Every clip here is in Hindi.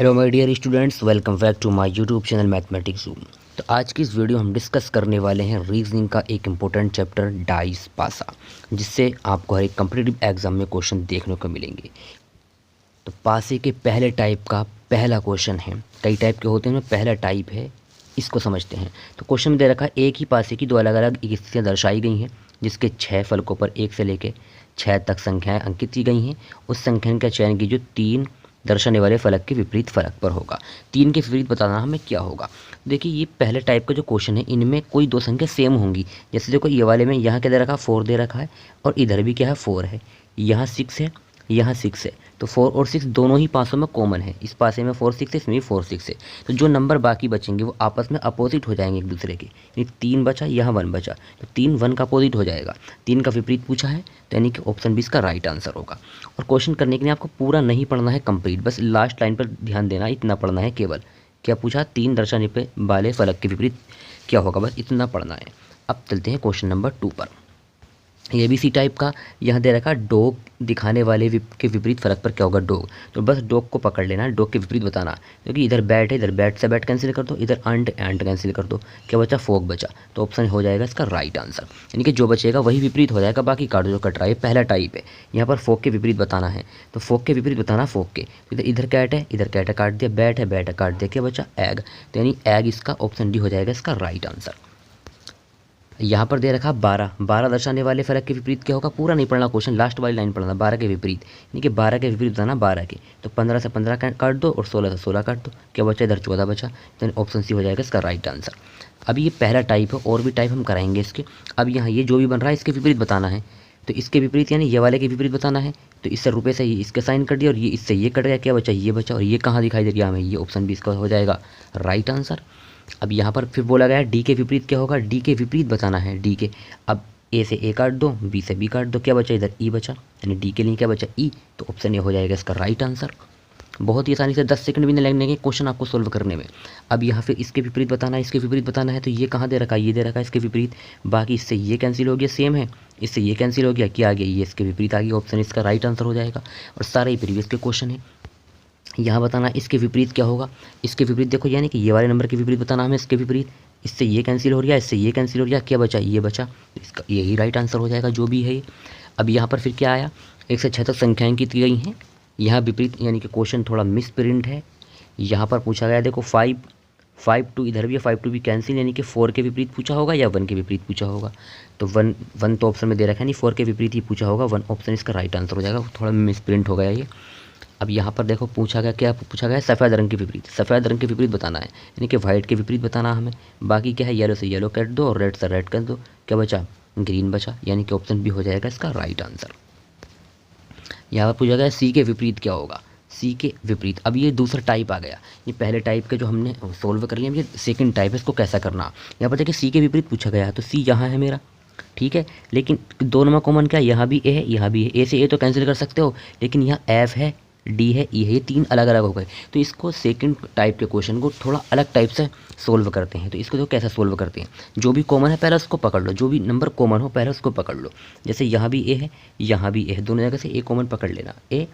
Hello my dear students, welcome back to my YouTube channel mathematics zoom. तो आज की इस वीडियो हम डिस्कस करने वाले हैं रीजनिंग का एक इम्पोर्टेंट चैप्टर डाइस पासा, जिससे आपको हर एक कम्पिटिटिव एग्जाम में क्वेश्चन देखने को मिलेंगे। तो पासे के पहले टाइप का पहला क्वेश्चन है। कई टाइप के होते हैं, उनमें पहला टाइप है, इसको समझते हैं। तो क्वेश्चन में दे रखा है एक ही पासे की दो अलग अलग स्थितियाँ दर्शाई गई हैं, जिसके 6 फलकों पर 1 से लेकर 6 तक संख्याएँ अंकित की गई हैं। उस संख्या का चयन कीजिए जो 3 दर्शाने वाले फलक के विपरीत फलक पर होगा। 3 के विपरीत बताना हमें क्या होगा। देखिए, ये पहले टाइप का जो क्वेश्चन है, इनमें कोई दो संख्या सेम होंगी। जैसे देखो, ये वाले में यहाँ क्या दे रखा है, 4 दे रखा है, और इधर भी क्या है, 4 है। यहाँ 6 है, यहाँ 6 है। तो 4 और 6 दोनों ही पासों में कॉमन है। इस पासे में 4 6 है, इसमें भी 4 6 है। तो जो नंबर बाकी बचेंगे वो आपस में अपोजिट हो जाएंगे एक दूसरे के। यानी 3 बचा, यहाँ 1 बचा, तो 3 1 का अपोजिट हो जाएगा। 3 का विपरीत पूछा है, तो यानी कि ऑप्शन 20 का राइट आंसर होगा। और क्वेश्चन करने के लिए आपको पूरा नहीं पढ़ना है कंप्लीट, बस लास्ट लाइन पर ध्यान देना, इतना पढ़ना है केवल। क्या पूछा, 3 दर्शाने पे वाले फलक के विपरीत क्या होगा, बस इतना पढ़ना है। अब चलते हैं क्वेश्चन नंबर 2 पर। ये भी सी टाइप का यहाँ दे रखा, डॉग दिखाने वाले के विपरीत फलक पर क्या होगा, डॉग। तो बस डॉग को पकड़ लेना, डॉग के विपरीत बताना। क्योंकि इधर बैट है, इधर बैट से बैट कैंसिल कर दो, इधर एंट कैंसिल कर दो, क्या बचा, फोक बचा। तो ऑप्शन हो जाएगा इसका राइट आंसर। यानी कि जो बचेगा वही विपरीत हो जाएगा, बाकी काट जो कट रहा है। पहला टाइप है, यहाँ पर फोक के विपरीत बताना है, तो फोक के विपरीत बताना फोक के। इधर कैट है, इधर कैट है, काट दिया, बैट है, बैट है, काट दिया, क्या बचा, एग। तो यानी एग इसका ऑप्शन डी हो जाएगा इसका राइट आंसर। यहाँ पर दे रखा 12 दर्शाने वाले फलक के विपरीत क्या होगा, पूरा नहीं पढ़ना क्वेश्चन, लास्ट वाली लाइन पढ़ना। 12 के विपरीत, यानी कि 12 के विपरीत बताना 12 के। तो 15 से 15 काट दो और 16 से 16 काट दो, क्या बचा, इधर 14 बचा। तो ऑप्शन सी हो जाएगा इसका राइट आंसर। अब ये पहला टाइप है, और भी टाइप हम कराएंगे इसके। अब यहाँ ये जो भी बन रहा है इसके विपरीत बताना है। तो इसके विपरीत यानी ये वाले के विपरीत बताना है। तो इससे रुपये से ये इसके साइन कर दिया, और ये इससे ये कट गया, क्या बचा, ये बचा। और ये कहाँ दिखाई दे रही है हमें, ये ऑप्शन भी इसका हो जाएगा राइट आंसर। अब यहाँ पर फिर बोला गया है डी के विपरीत क्या होगा, डी के विपरीत बताना है, डी के। अब ए से ए काट दो, बी से बी काट दो, क्या बचा, इधर ई बचा। यानी डी के लिए क्या बचा, ई। तो ऑप्शन ए हो जाएगा इसका राइट आंसर। बहुत ही आसानी से 10 सेकंड भी नहीं लगेंगे क्वेश्चन आपको सोल्व करने में। अब यहाँ फिर इसके विपरीत बताना है, इसके विपरीत बताना है। तो ये कहाँ दे रखा है, ये दे रखा है इसके विपरीत। बाकी इससे ये कैंसिल हो गया, सेम है, इससे ये कैंसिल हो गया, क्या आ गया, ये इसके विपरीत आ गया। ऑप्शन इसका राइट आंसर हो जाएगा। और सारे ही प्रीवियस के क्वेश्चन है। यहाँ बताना इसके विपरीत क्या होगा, इसके विपरीत देखो, यानी कि ये वाले नंबर के विपरीत बताना हमें, इसके विपरीत। इससे ये कैंसिल हो रहा है, इससे ये कैंसिल हो रहा है, क्या बचा, ये बचा। इसका यही राइट आंसर हो जाएगा जो भी है ये। अब यहाँ पर फिर क्या आया, 1 से 6 तक संख्याएँ की गई हैं, यहाँ विपरीत, यानी कि क्वेश्चन थोड़ा मिस प्रिंट है। यहाँ पर पूछा गया, देखो 5 2 इधर भी है, 5 2 भी कैंसिल, यानी कि 4 के विपरीत पूछा होगा या 1 के विपरीत पूछा होगा। तो 1 तो ऑप्शन में दे रखा है, नहीं 4 के विपरीत ही पूछा होगा, 1 ऑप्शन इसका राइट आंसर हो जाएगा। थोड़ा मिस प्रिंट हो गया ये। अब यहाँ पर देखो पूछा गया, क्या पूछा गया है, सफ़ेद रंग के विपरीत, सफ़ेद रंग के विपरीत बताना है, यानी कि वाइट के विपरीत बताना हमें। बाकी क्या है, येलो से येलो काट दो और रेड से रेड कर दो, क्या बचा, ग्रीन बचा। यानी कि ऑप्शन बी हो जाएगा इसका राइट आंसर। यहाँ पर पूछा गया सी के विपरीत क्या होगा, सी के विपरीत। अब ये दूसरा टाइप आ गया, ये पहले टाइप के जो हमने सोल्व कर लिया, ये सेकंड टाइप है, इसको कैसा करना। यहाँ पर देखिए सी के विपरीत पूछा गया है, तो सी यहाँ है मेरा, ठीक है। लेकिन दोनों में कॉमन क्या है, यहाँ भी ए है, यहाँ भी है। ए से ए तो कैंसिल कर सकते हो, लेकिन यहाँ एफ है, डी है, ई है, ये 3 अलग अलग हो गए। तो इसको सेकंड टाइप के क्वेश्चन को थोड़ा अलग टाइप से सोल्व करते हैं। तो इसको तो कैसे सोल्व करते हैं, जो भी कॉमन है पहले उसको पकड़ लो, जो भी नंबर कॉमन हो पहले उसको पकड़ लो। जैसे यहाँ भी ए है, यहाँ भी ए है, दोनों जगह से ए कॉमन पकड़ लेना, ए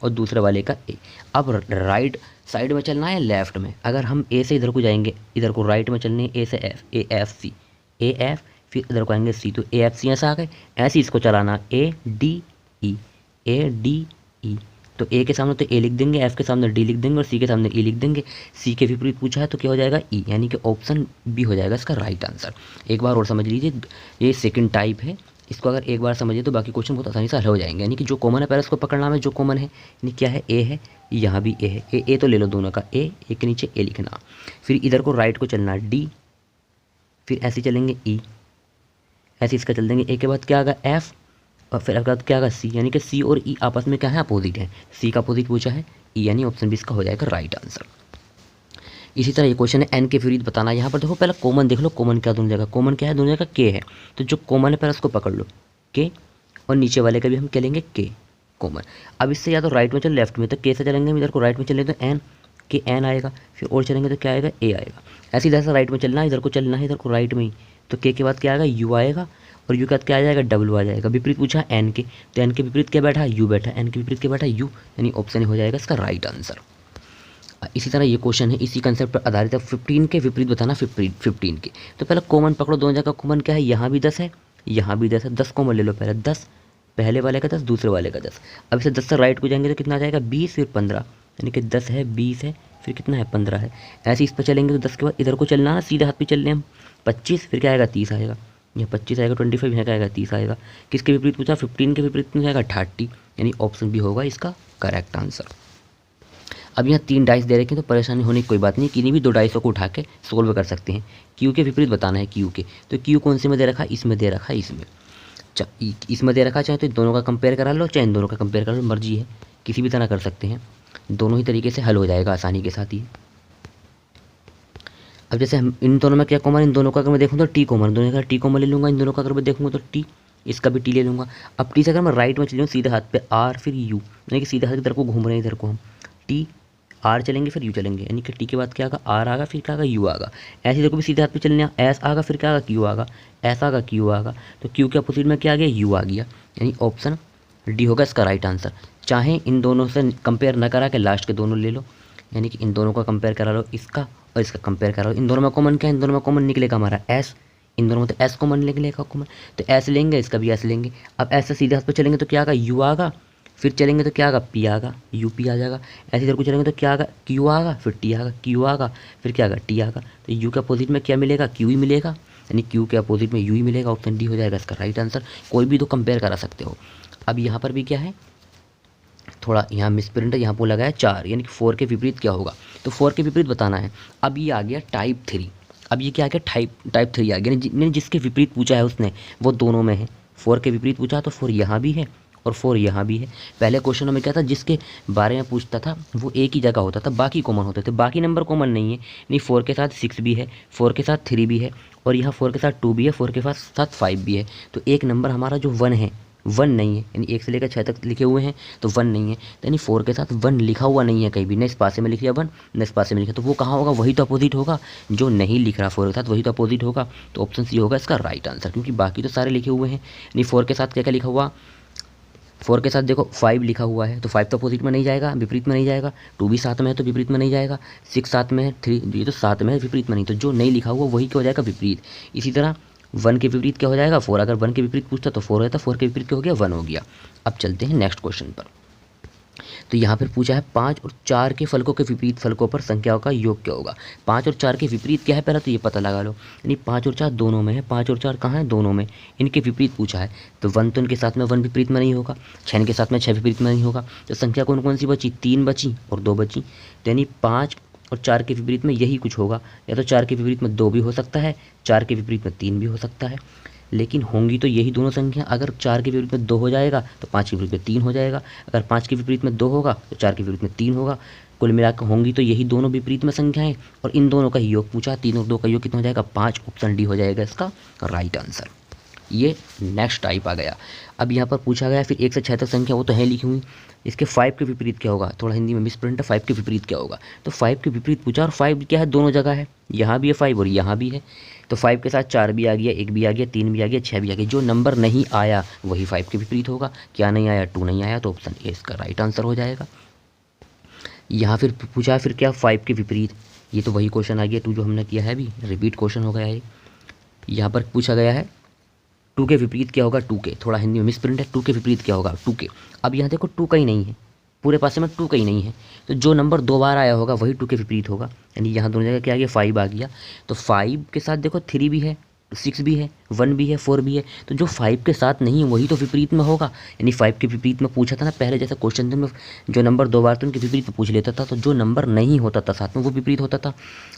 और दूसरे वाले का ए। अब राइट साइड में चलना है लेफ्ट में। अगर हम ए से इधर को जाएंगे, इधर को राइट में चलने, ए से F, A F C, A F, फिर इधर को आएंगे सी, तो ए एफ सी ऐसा आ गए। ऐसे ही इसको चलाना, A D E, A D E. तो ए के सामने तो ए लिख देंगे, एफ के सामने डी लिख देंगे और सी के सामने ई लिख देंगे। सी के विपरीत पूछा है तो क्या हो जाएगा, ई, यानी कि ऑप्शन बी हो जाएगा इसका राइट आंसर। एक बार और समझ लीजिए, ये सेकंड टाइप है, इसको अगर एक बार समझिए तो बाकी क्वेश्चन बहुत आसानी से हल हो जाएंगे। यानी कि जो कॉमन है पहले उसको पकड़ना है, जो कॉमन है, यानी क्या है, ए है, यहाँ भी ए है, ए तो ले लो दोनों का, ए के नीचे ए लिखना। फिर इधर को राइट को चलना डी, फिर ऐसे चलेंगे ई, ऐसे इसका चल देंगे, ए के बाद क्या आएगा एफ, और फिर आपके बाद क्या आएगा सी, यानी कि सी और ई आपस में क्या है, अपोजिट है। सी का अपोजिट पूछा है ई, यानी ऑप्शन बी इसका हो जाएगा राइट आंसर। इसी तरह ये क्वेश्चन है एन के विपरीत बताना। यहाँ पर देखो पहले कॉमन देख लो, कॉमन क्या दोनों जगह, कॉमन क्या है, दोनों जगह के है। तो जो कॉमन है पहले उसको पकड़ लो, के, और नीचे वाले का भी हम क्या लेंगे, के कॉमन। अब इससे या तो राइट में चल लेफ्ट में, तो के से चलेंगे, इधर को राइट में चलेंगे तो एन के एन आएगा, फिर और चलेंगे तो क्या आएगा, ए आएगा। ऐसे इधर से राइट में चलना है, इधर को चलना है, इधर को राइट में ही, तो के बाद क्या आएगा, यू आएगा, और यू के बाद क्या आ जाएगा, डब्ल्यू आ जाएगा। विपरीत पूछा एन के, तो एन के विपरीत क्या बैठा, यू बैठा, एन के विपरीत क्या बैठा, यू, यानी ऑप्शन हो जाएगा इसका राइट आंसर। इसी तरह ये क्वेश्चन है, इसी कंसेप्ट पर आधारित है। 15 के विपरीत बताना 15 के। तो पहले कॉमन पकड़ो, दोनों जगह कॉमन क्या है, यहाँ भी 10 है, यहाँ भी 10 है। 10 कॉमन ले लो, पहले 10, पहले वाले का 10, दूसरे वाले का 10। अब इसे 10 से राइट को जाएंगे तो कितना आ जाएगा, 20 फिर 15, यानी कि 10 है, 20 है, फिर कितना है, 15 है। ऐसे इस पर चलेंगे तो 10 के बाद इधर को चलना ना, सीधे हाथ पे चल रहे हम, 25, फिर क्या आएगा, 30 आएगा। यहाँ 25 आएगा, 25 यहाँ क्या आएगा, 30 आएगा। किसके विपरीत पूछा, 15 के विपरीत में जाएगा 30, यानी ऑप्शन बी होगा इसका करेक्ट आंसर। अब यहाँ 3 डाइस दे रखे हैं, तो परेशानी होने की कोई बात नहीं, किन्हीं भी 2 डाइसों को उठा के सोल्व कर सकते हैं। क्यू के विपरीत बताना है, क्यू के, तो क्यू कौन से में दे रखा है, इसमें दे रखा है, इसमें दे रखा, चाहे तो दोनों का कंपेयर करा लो, चाहे इन दोनों का कंपेयर करा लो, मर्जी है, किसी भी तरह कर सकते हैं, दोनों ही तरीके से हल हो जाएगा आसानी के साथ ही। अब जैसे हम इन दोनों में क्या कॉमन, इन दोनों का अगर मैं देखूँ तो टी कॉमन, दोनों का टी कॉमन ले लूँगा, इन दोनों का अगर मैं देखूँगा तो टी, इसका भी टी ले लूँगा। अब टी से अगर मैं राइट में चलूँ सीधे हाथ पे आर फिर यू, यानी कि सीधे हाथ की तरफ को घूम रहे हैं इधर को हम, टी आर चलेंगे फिर यू चलेंगे, यानी कि टी के बाद क्या आगा, आर आगा, फिर क्या आगा, यू आगा। ऐसे देखो भी सीधे हाथ पे चलने, एस आगा, फिर क्या आगा, क्यू आगा, एस आगा, क्यू आगा, तो क्यू के अपोजिट में क्या आ गया, यू आ गया, यानी ऑप्शन डी होगा इसका राइट आंसर। चाहे इन दोनों से कंपेयर न करा के लास्ट के दोनों ले लो, यानी कि इन दोनों का कंपेयर करा लो, इसका और इसका कंपेयर करा लो। इन दोनों में कॉमन क्या है, इन दोनों में कॉमन निकलेगा हमारा एस, इन दोनों में तो एस कॉमन निकलेगा, कॉमन तो एस लेंगे, इसका भी एस लेंगे। अब ऐसे सीधे हाथ पे चलेंगे तो क्या आगा, यू आगा, फिर चलेंगे तो क्या आगा, पी आगा, यू पी आ जाएगा। ऐसे इधर को चलेंगे तो क्या आगा, क्यू आगा, फिर टी आगा, क्यू आगा, फिर क्या आगा, टी आगा। तो यू के अपोजिट में क्या मिलेगा, क्यू ही मिलेगा, यानी क्यू के अपोजिट में यू ही मिलेगा, ऑप्शन डी हो जाएगा इसका राइट आंसर। कोई भी तो कंपेयर करा सकते हो। अब यहाँ पर भी क्या है, थोड़ा यहाँ मिसप्रिंट है, यहाँ पर लगाया 4, यानी कि 4 के विपरीत क्या होगा, तो 4 के विपरीत बताना है। अब ये आ गया टाइप 3, अब ये क्या आ गया, टाइप 3 आ गया, यानी जिसके विपरीत पूछा है उसने वो दोनों में है। 4 के विपरीत पूछा तो 4 यहाँ भी है और 4 यहाँ भी है। पहले क्वेश्चनों में क्या था, जिसके बारे में पूछता था वो एक ही जगह होता था, बाकी कॉमन होते थे, बाकी नंबर कॉमन नहीं है। नहीं, 4 के साथ 6 भी है, 4 के साथ 3 भी है, और यहाँ 4 के साथ 2 भी है, 4 के साथ 5 भी है। तो एक नंबर हमारा जो 1 है, 1 नहीं है, यानी 1 से लेकर 6 तक लिखे हुए हैं तो 1 नहीं है, यानी 4 के साथ 1 लिखा हुआ नहीं है कहीं भी, न इस पासे में लिख लिया 1, न इस पासे में लिखा, तो वो कहाँ होगा, वही तो अपोजिट होगा, जो नहीं लिख रहा 4 के साथ वही तो अपोजिट होगा। तो ऑप्शन सी होगा इसका राइट आंसर, क्योंकि बाकी तो सारे लिखे हुए हैं। यानी 4 के साथ क्या क्या लिखा हुआ, 4 के साथ देखो 5 लिखा हुआ है, तो 5 तो अपोजिट में नहीं जाएगा, विपरीत में नहीं जाएगा। 2 भी साथ में है तो विपरीत में नहीं जाएगा। 6 साथ में है, 3 ये तो साथ में है, विपरीत में नहीं, तो जो नहीं लिखा हुआ वही क्या हो जाएगा, विपरीत। इसी तरह 1 के विपरीत क्या हो जाएगा, 4, अगर 1 के विपरीत पूछता तो 4 रहता, 4 के विपरीत क्या हो गया, 1 हो गया। अब चलते हैं नेक्स्ट क्वेश्चन पर। तो यहाँ पर पूछा है 5 और 4 के फलकों के विपरीत फलकों पर संख्याओं का योग क्या होगा। 5 और 4 के विपरीत क्या है, पहले तो ये पता लगा लो, यानी 5 और 4 दोनों में है, 5 और 4 कहाँ है, दोनों में, इनके विपरीत पूछा है। तो 1 तो इनके साथ में 1 विपरीत में नहीं होगा, 6 के साथ में 6 विपरीत में नहीं होगा, तो संख्या कौन कौन सी बची, 3 बची और 2 बची। तो यानी 5 और 4 के विपरीत में यही कुछ होगा, या तो 4 के विपरीत में 2 भी हो सकता है, 4 के विपरीत में 3 भी हो सकता है, लेकिन होंगी तो यही दोनों संख्या। अगर 4 के विपरीत में 2 हो जाएगा तो 5 के विपरीत में 3 हो जाएगा, अगर 5 के विपरीत में 2 होगा तो 4 के विपरीत में 3 होगा। कुल मिलाकर होंगी तो यही दोनों विपरीत में संख्याएं, और इन दोनों का ही योग पूछा, 3 और 2 का योग कितना हो जाएगा, 5, ऑप्शन डी हो जाएगा इसका राइट आंसर। ये नेक्स्ट टाइप आ गया। अब यहाँ पर पूछा गया फिर 1 से 6 तक संख्या, वो तो है लिखी हुई, इसके 5 के विपरीत क्या होगा, थोड़ा हिंदी में मिसप्रिंट है, 5 के विपरीत क्या होगा, तो 5 के विपरीत पूछा, और 5 क्या है, दोनों जगह है, यहाँ भी है 5 और यहाँ भी है, तो 5 के साथ 4 भी आ गया, 1 भी आ गया, 3 भी आ गया, 6 भी आ गया, जो नंबर नहीं आया वही 5 के विपरीत होगा। क्या नहीं आया, 2 नहीं आया, तो ऑप्शन ए इसका राइट आंसर हो जाएगा। यहाँ फिर पूछा फिर क्या, 5 के विपरीत, ये तो वही क्वेश्चन आ गया 2 जो हमने किया है, अभी रिपीट क्वेश्चन हो गया है। यहाँ पर पूछा गया है 2 के विपरीत क्या होगा, 2 के, थोड़ा हिंदी में मिसप्रिंट है, 2 के विपरीत क्या होगा, 2 के। अब यहाँ देखो 2 कहीं नहीं है, पूरे पासे में 2 कहीं नहीं है, तो जो नंबर 2 बार आया होगा वही 2 के विपरीत होगा, यानी यहाँ दोनों जगह क्या आ गया, 5 आ गया। तो 5 के साथ देखो 3 भी है, 6 भी है, 1 भी है, 4 भी है, तो जो 5 के साथ नहीं है वही तो विपरीत में होगा। यानी 5 के विपरीत में पूछा था ना पहले, जैसे क्वेश्चन में जो नंबर 2 बार तो उनके विपरीत में पूछ लेता था, तो जो नंबर नहीं होता था साथ में वो विपरीत होता था।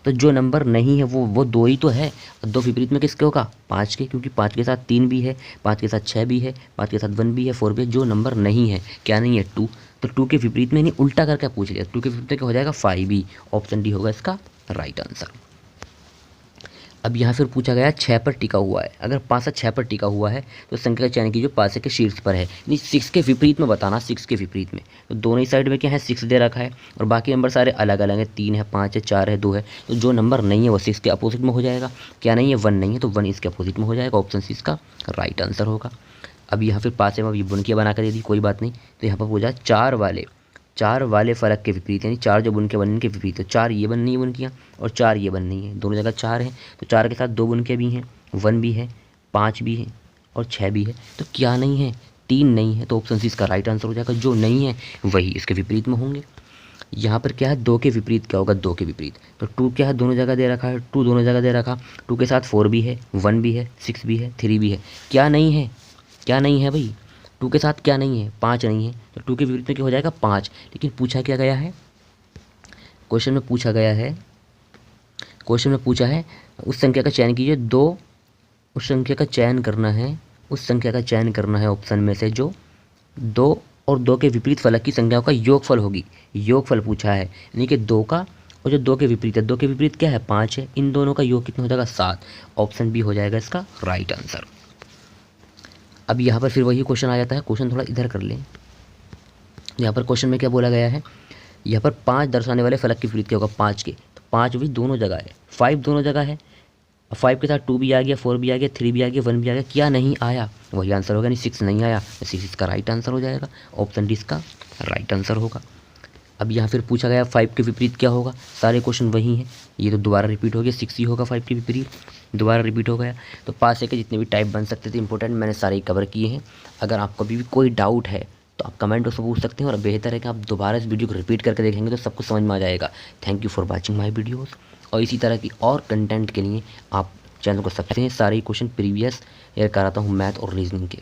तो जो नंबर नहीं है वो 2 ही तो है, और 2 विपरीत में किसके होगा, 5 के, क्योंकि 5 के साथ 3 भी है, 5 के साथ 6 भी है, 5 के साथ 1 भी है, 4 भी है, जो नंबर नहीं है, क्या नहीं है, 2। तो 2 के विपरीत में नहीं, उल्टा करके पूछ लिया, 2 के विपरीत में क्या हो जाएगा, 5 ही, ऑप्शन डी होगा इसका राइट आंसर। अब यहाँ फिर पूछा गया 6 पर टिका हुआ है, अगर 5 से 6 पर टिका हुआ है तो संख्या का चयन कीजिए 5 के शीर्ष पर है, यानी 6 के विपरीत में बताना, 6 के विपरीत में। तो दोनों ही साइड में क्या है, 6 दे रखा है, और बाकी नंबर सारे अलग अलग है, 3 है, 5 है, 4 है, 2 है, तो जो नंबर नहीं है वो 6 के अपोजिट में हो जाएगा। क्या नहीं है, 1 नहीं है, तो 1 इसके अपोजिट में हो जाएगा, ऑप्शन सी इसका राइट आंसर होगा। अब यहाँ फिर 5 है, अब ये बुनकिया बना कर दे दी, कोई बात नहीं। तो यहाँ पर पूछा 4 वाले फलक के विपरीत, यानी 4 जो बुनके बनने के विपरीत, तो 4 ये बननी है बुनकियाँ और 4 ये बननी है, दोनों जगह 4 है, तो 4 के साथ 2 बुनके भी हैं, 1 भी है, 5 भी है और 6 भी है। तो क्या नहीं है? 3 नहीं है, तो ऑप्शन सी इसका राइट आंसर हो जाएगा। जो नहीं है वही इसके विपरीत में होंगे। यहाँ पर क्या है? 2 के विपरीत क्या होगा? 2 के विपरीत, तो 2 क्या है? दोनों जगह दे रखा है, 2 दोनों जगह दे रखा, 2 के साथ 4 भी है, 1 भी है, 6 भी है, 3 भी है। क्या नहीं है? क्या नहीं है भाई? 2 के साथ क्या नहीं है? 5 नहीं है, तो 2 के विपरीत में क्या हो जाएगा? 5। लेकिन पूछा क्या गया है? क्वेश्चन में पूछा गया है, क्वेश्चन में पूछा है उस संख्या का चयन कीजिए, 2, उस संख्या का चयन करना है, उस संख्या का चयन करना है ऑप्शन में से जो 2 और 2 के विपरीत फलक की संख्याओं का योगफल होगी। योगफल पूछा है, यानी कि 2 का और जो 2 के विपरीत है, 2 के विपरीत क्या है? 5 है, इन दोनों का योग कितना हो जाएगा? 7। ऑप्शन बी हो जाएगा इसका राइट आंसर। अब यहाँ पर फिर वही क्वेश्चन आ जाता है, क्वेश्चन थोड़ा इधर कर लें। यहाँ पर क्वेश्चन में क्या बोला गया है? यहाँ पर 5 दर्शाने वाले फलक के विपरीत क्या होगा? 5 के, तो 5 भी दोनों जगह है, 5 दोनों जगह है। अब 5 के साथ 2 भी आ गया, 4 भी आ गया, 3 भी आ गया, 1 भी आ गया। क्या नहीं आया? वही आंसर होगा, यानी 6 नहीं आया, 6 इसका राइट आंसर हो जाएगा। ऑप्शन डी इसका राइट आंसर होगा। अब यहाँ फिर पूछा गया 5 के विपरीत क्या होगा? सारे क्वेश्चन वही हैं, ये तो दोबारा रिपीट हो गया, 6 ही होगा 5 के विपरीत, दोबारा रिपीट हो गया। तो 5 के जितने भी टाइप बन सकते थे इंपॉर्टेंट, मैंने सारे ही कवर किए हैं। अगर आपको अभी भी कोई डाउट है तो आप कमेंट बॉक्स में पूछ सकते हैं, और बेहतर है कि आप दोबारा इस वीडियो को रिपीट करके देखेंगे तो सब कुछ समझ में आ जाएगा। Thank you for watching my videos, और इसी तरह की और कंटेंट के लिए आप चैनल को सब्सक्राइब करें। सारे ही क्वेश्चन प्रीवियस ईयर कराता हूँ मैथ और रीजनिंग के।